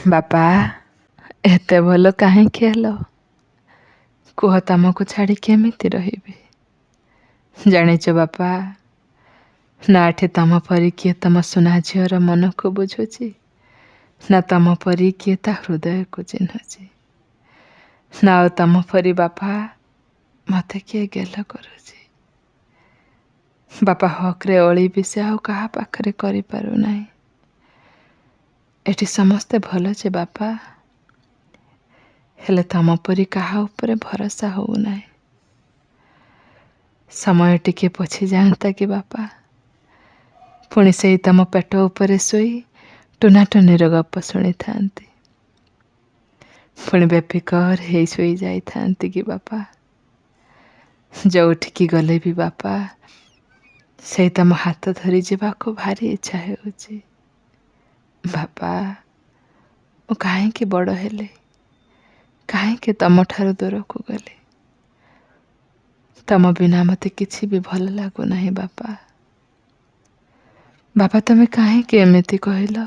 ବାପା ଏତେ ଭଲ କାହିଁକି ହେଲ? କୁହ ତମକୁ ଛାଡ଼ି କେମିତି ରହିବି? ଜାଣିଛ ବାପା, ନା ଏଠି ତମ ପରି କିଏ ତମ ସୁନା ଝିଅର ମନକୁ ବୁଝୁଛି, ନା ତମ ପରି କିଏ ତା ହୃଦୟକୁ ଚିହ୍ନୁଛି, ନା ଆଉ ତମ ପରି ବାପା ମୋତେ କିଏ ଗେଲ କରୁଛି। ବାପା ହକରେ ଅଳି ବି ସେ ଆଉ କାହା ପାଖରେ କରିପାରୁନାହିଁ। ଏଠି ସମସ୍ତେ ଭଲ ଯେ ବାପା, ହେଲେ ତମ ପରି କାହା ଉପରେ ଭରସା ହଉନାହିଁ। ସମୟ ଟିକେ ପଛି ଯାଆନ୍ତା କି ବାପା, ପୁଣି ସେଇ ତମ ପେଟ ଉପରେ ଶୋଇ ଟୁନାଟୁନିର ଗପ ଶୁଣିଥାନ୍ତି। ପୁଣି ବେଫିକର ହେଇ ଶୋଇ ଯାଇଥାନ୍ତି କି ବାପା। ଯୋଉଠିକି ଗଲେ ବି ବାପା, ସେଇ ତମ ହାତ ଧରି ଯିବାକୁ ଭାରି ଇଚ୍ଛା ହେଉଛି। ବାପା, ମୁଁ କାହିଁକି ବଡ଼ ହେଲି? କାହିଁକି ତମଠାରୁ ଦୂରକୁ ଗଲି? ତମ ବିନା ମୋତେ କିଛି ବି ଭଲ ଲାଗୁନାହିଁ ବାପା। ବାପା ତମେ କାହିଁକି ଏମିତି କହିଲ?